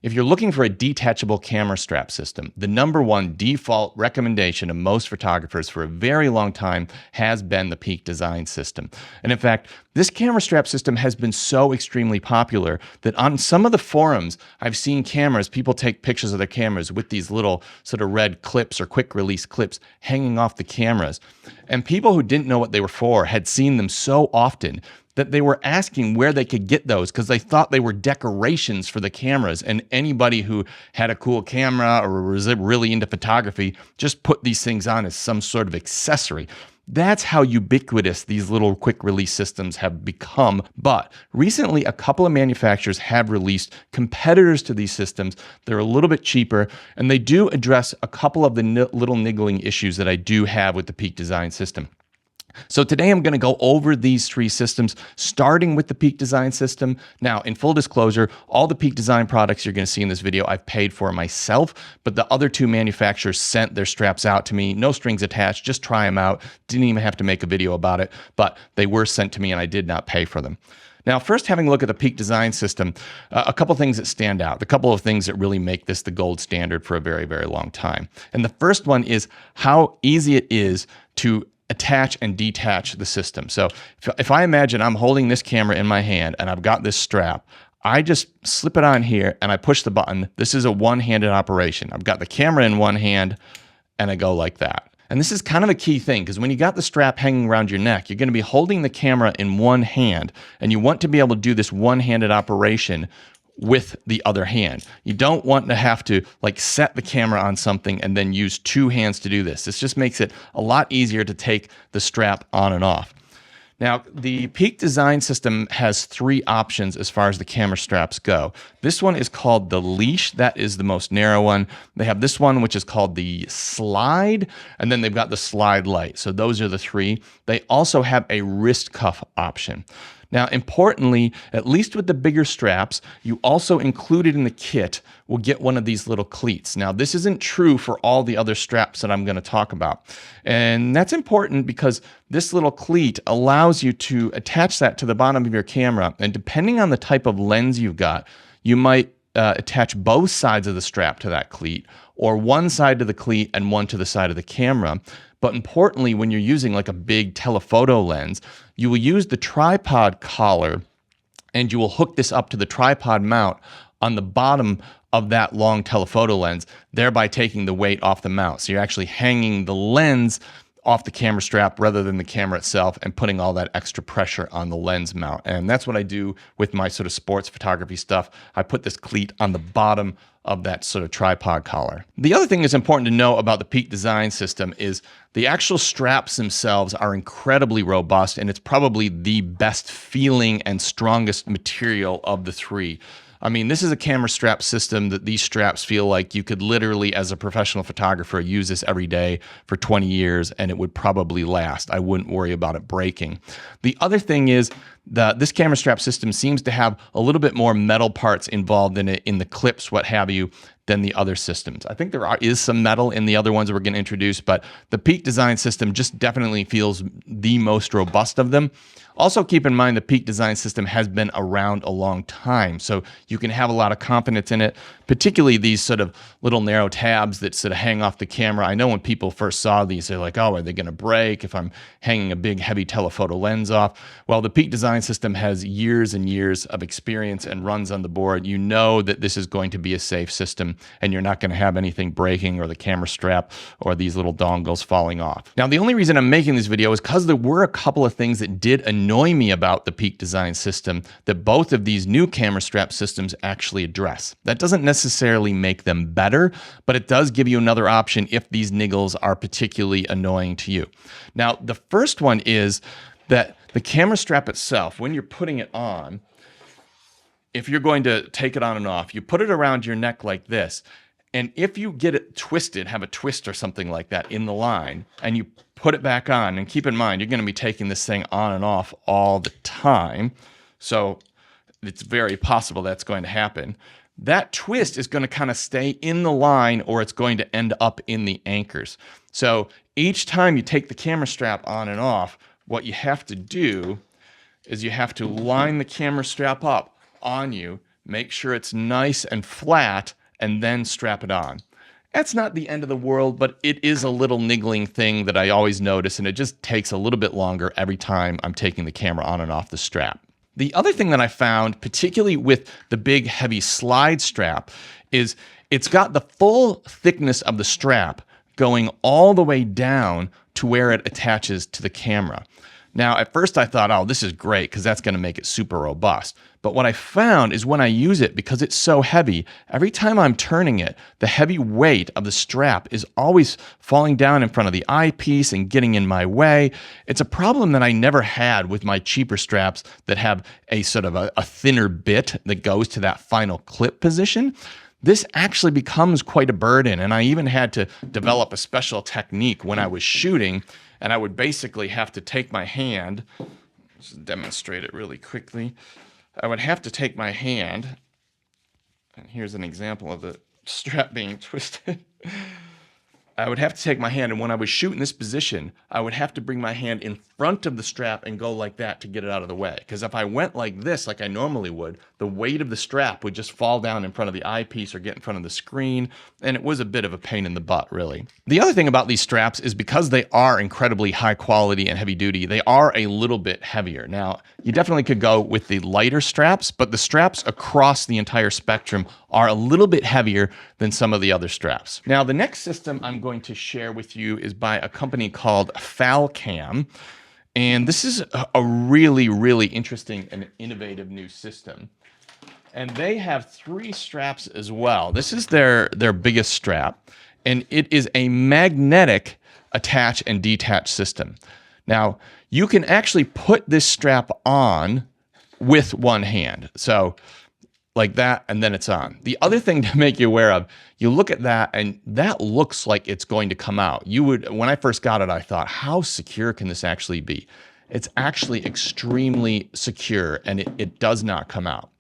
If you're looking for a detachable camera strap system, the #1 default recommendation of most photographers for a very long time has been the Peak Design system. And in fact, this camera strap system has been so extremely popular that on some of the forums, I've seen cameras, people take pictures of their cameras with these little sort of red clips or quick release clips hanging off the cameras. And people who didn't know what they were for had seen them so often that they were asking where they could get those because they thought they were decorations for the cameras. And anybody who had a cool camera or was really into photography just put these things on as some sort of accessory. That's how ubiquitous these little quick release systems have become. But recently, a couple of manufacturers have released competitors to these systems. They're a little bit cheaper, and they do address a couple of the little niggling issues that I do have with the Peak Design system. So today I'm going to go over these 3 systems, starting with the Peak Design system. Now, in full disclosure, all the Peak Design products you're going to see in this video I've paid for myself, but the other 2 manufacturers sent their straps out to me, no strings attached, just try them out. Didn't even have to make a video about it, but they were sent to me and I did not pay for them. Now, first having a look at the Peak Design system, a couple things that stand out, a couple of things that really make this the gold standard for a very, very long time. And the first one is how easy it is to attach and detach the system. So if I imagine I'm holding this camera in my hand and I've got this strap, I just slip it on here and I push the button. This is a one-handed operation. I've got the camera in one hand and I go like that. And this is kind of a key thing because when you got the strap hanging around your neck, you're going to be holding the camera in one hand and you want to be able to do this one-handed operation with the other hand. You don't want to have to like set the camera on something and then use 2 hands to do this. This just makes it a lot easier to take the strap on and off. Now, the Peak Design system has 3 options as far as the camera straps go. This one is called the leash. That is the most narrow one. They have this one, which is called the slide, and then they've got the slide light. So those are the 3. They also have a wrist cuff option. Now, importantly, at least with the bigger straps, you also included in the kit will get one of these little cleats. Now, this isn't true for all the other straps that I'm going to talk about. And that's important because this little cleat allows you to attach that to the bottom of your camera. And depending on the type of lens you've got, you might attach both sides of the strap to that cleat, or one side to the cleat and one to the side of the camera. But importantly, when you're using like a big telephoto lens, you will use the tripod collar and you will hook this up to the tripod mount on the bottom of that long telephoto lens, thereby taking the weight off the mount. So you're actually hanging the lens off the camera strap rather than the camera itself and putting all that extra pressure on the lens mount. And that's what I do with my sort of sports photography stuff. I put this cleat on the bottom of that sort of tripod collar. The other thing that's important to know about the Peak Design system is the actual straps themselves are incredibly robust, and it's probably the best feeling and strongest material of the 3. I mean, this is a camera strap system that these straps feel like you could literally, as a professional photographer, use this every day for 20 years and it would probably last. I wouldn't worry about it breaking. The other thing is this camera strap system seems to have a little bit more metal parts involved in it, in the clips, what have you, than the other systems. I think there is some metal in the other ones that we're going to introduce, but the Peak Design system just definitely feels the most robust of them. Also keep in mind the Peak Design system has been around a long time, so you can have a lot of confidence in it, particularly these sort of little narrow tabs that sort of hang off the camera. I know when people first saw these, they're like, oh, are they going to break if I'm hanging a big heavy telephoto lens off? Well, the Peak Design system has years and years of experience and runs on the board. You know that this is going to be a safe system and you're not going to have anything breaking or the camera strap or these little dongles falling off. Now, the only reason I'm making this video is because there were a couple of things that did annoy me about the Peak Design system that both of these new camera strap systems actually address. That doesn't necessarily make them better, but it does give you another option if these niggles are particularly annoying to you. Now, the first one is that the camera strap itself, when you're putting it on, if you're going to take it on and off, you put it around your neck like this. And if you get it twisted, have a twist or something like that in the line, and you put it back on, and keep in mind, you're going to be taking this thing on and off all the time. So it's very possible that's going to happen. That twist is going to kind of stay in the line or it's going to end up in the anchors. So each time you take the camera strap on and off, what you have to do is you have to line the camera strap up on you, make sure it's nice and flat, and then strap it on. That's not the end of the world, but it is a little niggling thing that I always notice, and it just takes a little bit longer every time I'm taking the camera on and off the strap. The other thing that I found, particularly with the big heavy slide strap, is it's got the full thickness of the strap going all the way down to where it attaches to the camera. Now, at first I thought, oh, this is great because that's going to make it super robust. But what I found is when I use it, because it's so heavy, every time I'm turning it, the heavy weight of the strap is always falling down in front of the eyepiece and getting in my way. It's a problem that I never had with my cheaper straps that have a sort of a thinner bit that goes to that final clip position. This actually becomes quite a burden, and I even had to develop a special technique when I was shooting, and I would basically have to take my hand, just demonstrate it really quickly. I would have to take my hand, and here's an example of the strap being twisted. I would have to take my hand, and when I was shooting this position, I would have to bring my hand in front of the strap and go like that to get it out of the way. Because if I went like this, like I normally would, the weight of the strap would just fall down in front of the eyepiece or get in front of the screen, and it was a bit of a pain in the butt, really. The other thing about these straps is because they are incredibly high quality and heavy duty, they are a little bit heavier. Now, you definitely could go with the lighter straps, but the straps across the entire spectrum are a little bit heavier than some of the other straps. Now, the next system I'm going to share with you is by a company called Falcam. And this is a really, really interesting and innovative new system. And they have 3 straps as well. This is their biggest strap, and it is a magnetic attach and detach system. Now, you can actually put this strap on with one hand. So like that, and then it's on. The other thing to make you aware of, you look at that and that looks like it's going to come out. When I first got it, I thought, how secure can this actually be? It's actually extremely secure, and it does not come out.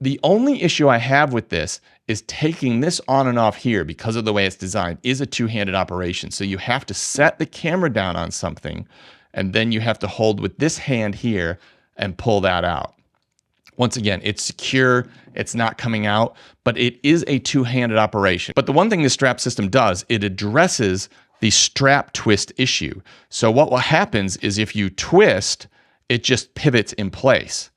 The only issue I have with this is taking this on and off here, because of the way it's designed, is a two-handed operation. So you have to set the camera down on something, and then you have to hold with this hand here and pull that out. Once again, it's secure, it's not coming out, but it is a two-handed operation. But the one thing this strap system does, it addresses the strap twist issue. So what happens is if you twist, it just pivots in place.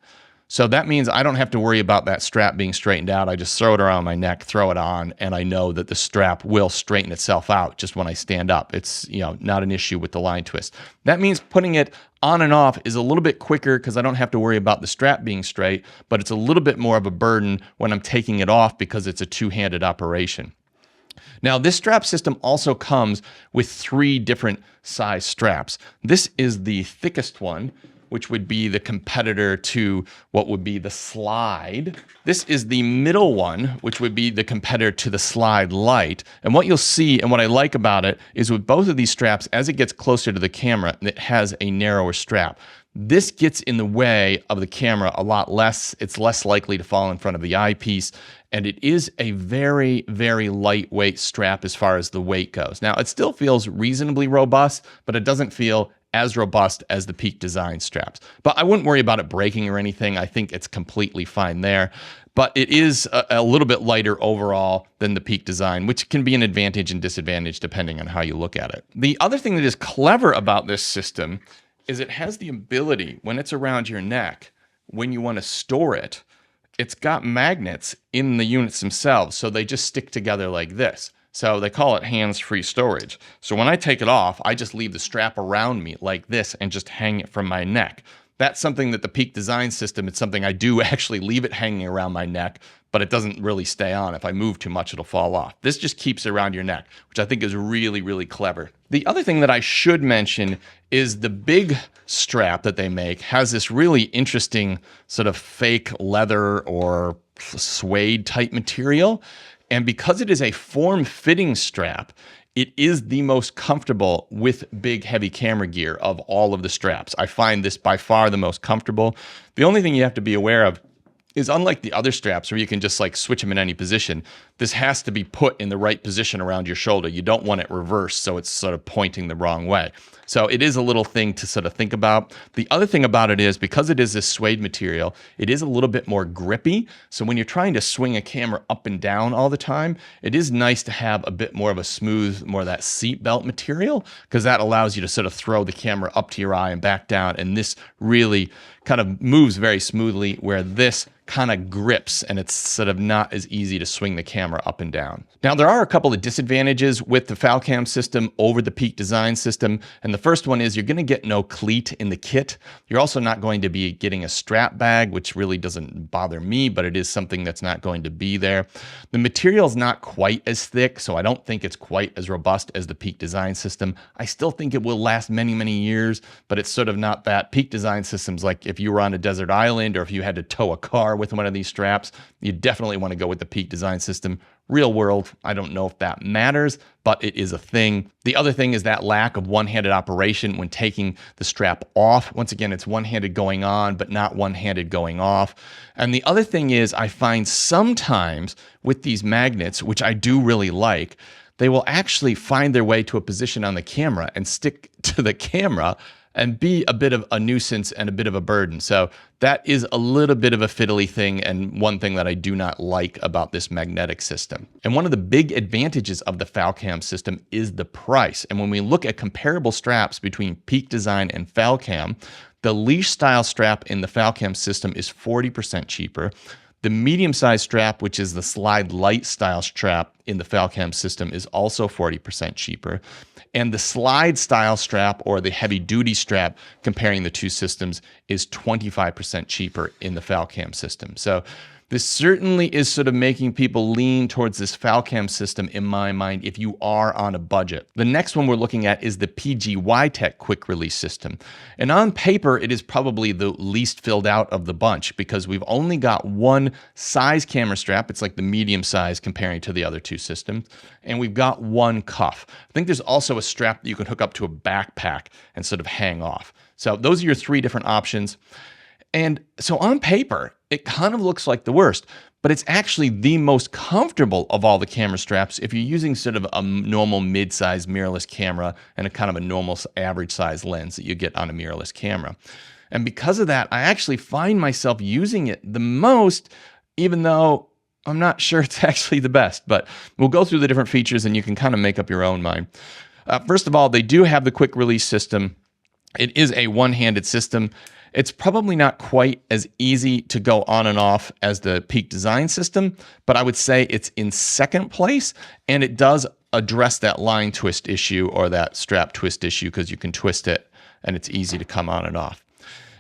So that means I don't have to worry about that strap being straightened out. I just throw it around my neck, throw it on, and I know that the strap will straighten itself out just when I stand up. It's, not an issue with the line twist. That means putting it on and off is a little bit quicker because I don't have to worry about the strap being straight, but it's a little bit more of a burden when I'm taking it off because it's a two-handed operation. Now, this strap system also comes with 3 different size straps. This is the thickest one, which would be the competitor to what would be the Slide. This is the middle one, which would be the competitor to the Slide Lite. And what you'll see, and what I like about it, is with both of these straps, as it gets closer to the camera, it has a narrower strap. This gets in the way of the camera a lot less. It's less likely to fall in front of the eyepiece, and it is a very, very lightweight strap as far as the weight goes. Now, it still feels reasonably robust, but it doesn't feel as robust as the Peak Design straps. But I wouldn't worry about it breaking or anything. I think it's completely fine there. But it is a little bit lighter overall than the Peak Design, which can be an advantage and disadvantage depending on how you look at it. The other thing that is clever about this system is it has the ability, when it's around your neck, when you want to store it, it's got magnets in the units themselves, so they just stick together like this. So they call it hands-free storage. So when I take it off, I just leave the strap around me like this and just hang it from my neck. That's something that the Peak Design system, it's something I do actually leave it hanging around my neck, but it doesn't really stay on. If I move too much, it'll fall off. This just keeps it around your neck, which I think is really, really clever. The other thing that I should mention is the big strap that they make has this really interesting sort of fake leather or suede type material. And because it is a form-fitting strap, it is the most comfortable with big, heavy camera gear of all of the straps. I find this by far the most comfortable. The only thing you have to be aware of is unlike the other straps where you can just like switch them in any position. This has to be put in the right position around your shoulder. You don't want it reversed so it's sort of pointing the wrong way. So it is a little thing to sort of think about. The other thing about it is because it is this suede material, it is a little bit more grippy. So when you're trying to swing a camera up and down all the time, it is nice to have a bit more of a smooth, more of that seatbelt material, because that allows you to sort of throw the camera up to your eye and back down. And this really kind of moves very smoothly, where this kind of grips and it's sort of not as easy to swing the camera up and down. Now, there are a couple of disadvantages with the Falcam system over the Peak Design system. And the first one is you're going to get no cleat in the kit. You're also not going to be getting a strap bag, which really doesn't bother me, but it is something that's not going to be there. The material is not quite as thick, so I don't think it's quite as robust as the Peak Design system. I still think it will last many, many years, but it's sort of not that. Peak Design systems, like if you were on a desert island or if you had to tow a car with one of these straps, you definitely want to go with the Peak Design system. Real world, I don't know if that matters, but it is a thing. The other thing is that lack of one-handed operation when taking the strap off. Once again, it's one-handed going on, but not one-handed going off. And the other thing is I find sometimes with these magnets, which I do really like, they will actually find their way to a position on the camera and stick to the camera and be a bit of a nuisance and a bit of a burden. So that is a little bit of a fiddly thing, and one thing that I do not like about this magnetic system. And one of the big advantages of the Falcam system is the price. And when we look at comparable straps between Peak Design and Falcam, the leash style strap in the Falcam system is 40% cheaper. The medium-sized strap, which is the slide light style strap in the Falcam system, is also 40% cheaper. And the slide style strap, or the heavy duty strap, comparing the two systems, is 25% cheaper in the Falcam system. So this certainly is sort of making people lean towards this Falcam system in my mind if you are on a budget. The next one we're looking at is the PGYTech quick release system. And on paper, it is probably the least filled out of the bunch because we've only got one size camera strap. It's like the medium size comparing to the other two systems. And we've got one cuff. I think there's also a strap that you can hook up to a backpack and sort of hang off. So those are your three different options. And so on paper, it kind of looks like the worst, but it's actually the most comfortable of all the camera straps if you're using sort of a normal mid-size mirrorless camera and a kind of a normal average size lens that you get on a mirrorless camera. And because of that, I actually find myself using it the most, even though I'm not sure it's actually the best, but we'll go through the different features and you can kind of make up your own mind. First of all, they do have the quick release system. It is a one-handed system. It's probably not quite as easy to go on and off as the Peak Design system, but I would say it's in second place, and it does address that line twist issue or that strap twist issue because you can twist it and it's easy to come on and off.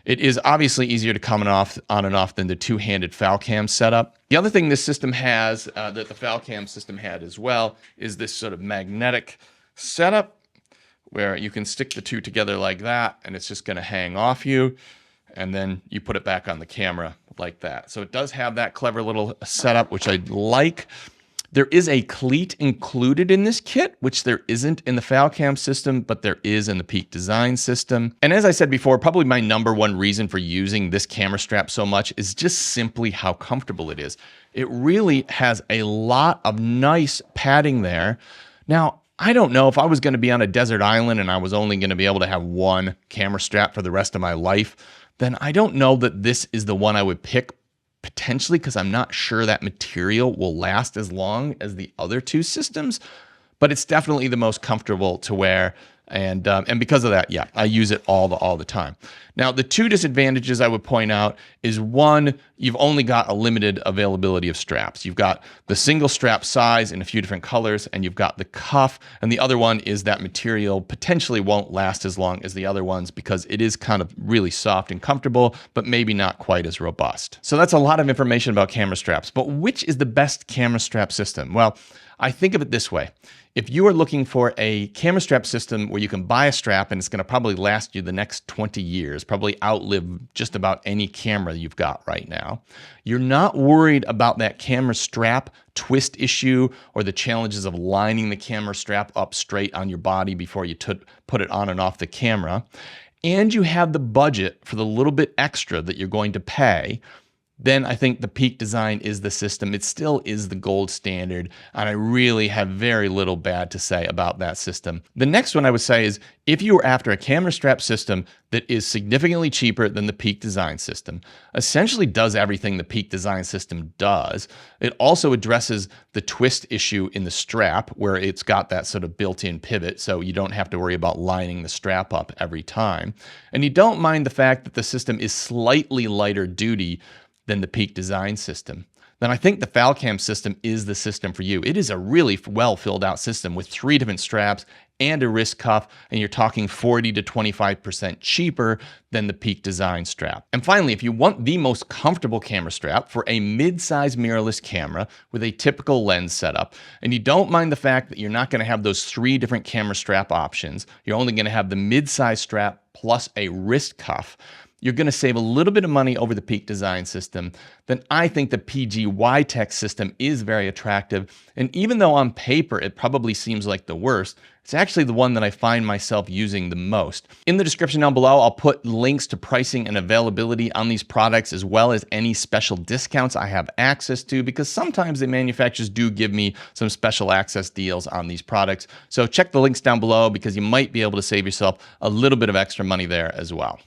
It is obviously easier to come on and off than the two-handed Falcam setup. The other thing this system has that the Falcam system had as well is this sort of magnetic setup where you can stick the two together like that and it's just going to hang off you. And then you put it back on the camera like that. So it does have that clever little setup, which I like. There is a cleat included in this kit, which there isn't in the Falcam system, but there is in the Peak Design system. And as I said before, probably my number one reason for using this camera strap so much is just simply how comfortable it is. It really has a lot of nice padding there. Now, I don't know if I was going to be on a desert island and I was only going to be able to have one camera strap for the rest of my life, then I don't know that this is the one I would pick, potentially because I'm not sure that material will last as long as the other two systems, but it's definitely the most comfortable to wear. And because of that, yeah, I use it all the time. Now, the two disadvantages I would point out is one, you've only got a limited availability of straps. You've got the single strap size in a few different colors, and you've got the cuff. And the other one is that material potentially won't last as long as the other ones because it is kind of really soft and comfortable, but maybe not quite as robust. So that's a lot of information about camera straps. But which is the best camera strap system? Well, I think of it this way. If you are looking for a camera strap system where you can buy a strap and it's going to probably last you the next 20 years, probably outlive just about any camera you've got right now, you're not worried about that camera strap twist issue or the challenges of lining the camera strap up straight on your body before you put it on and off the camera, and you have the budget for the little bit extra that you're going to pay, then I think the Peak Design is the system. It still is the gold standard, and I really have very little bad to say about that system. The next one I would say is if you are after a camera strap system that is significantly cheaper than the Peak Design system, essentially does everything the Peak Design system does. It also addresses the twist issue in the strap where it's got that sort of built-in pivot, so you don't have to worry about lining the strap up every time. And you don't mind the fact that the system is slightly lighter duty than the Peak Design system, then I think the Falcam system is the system for you. It is a really well filled out system with 3 different straps and a wrist cuff, and you're talking 40 to 25% cheaper than the Peak Design strap. And finally, if you want the most comfortable camera strap for a mid-size mirrorless camera with a typical lens setup, and you don't mind the fact that you're not going to have those 3 different camera strap options, you're only going to have the mid-size strap plus a wrist cuff, you're going to save a little bit of money over the Peak Design system, then I think the PGYTech system is very attractive. And even though on paper it probably seems like the worst, it's actually the one that I find myself using the most. In the description down below, I'll put links to pricing and availability on these products, as well as any special discounts I have access to, because sometimes the manufacturers do give me some special access deals on these products. So check the links down below because you might be able to save yourself a little bit of extra money there as well.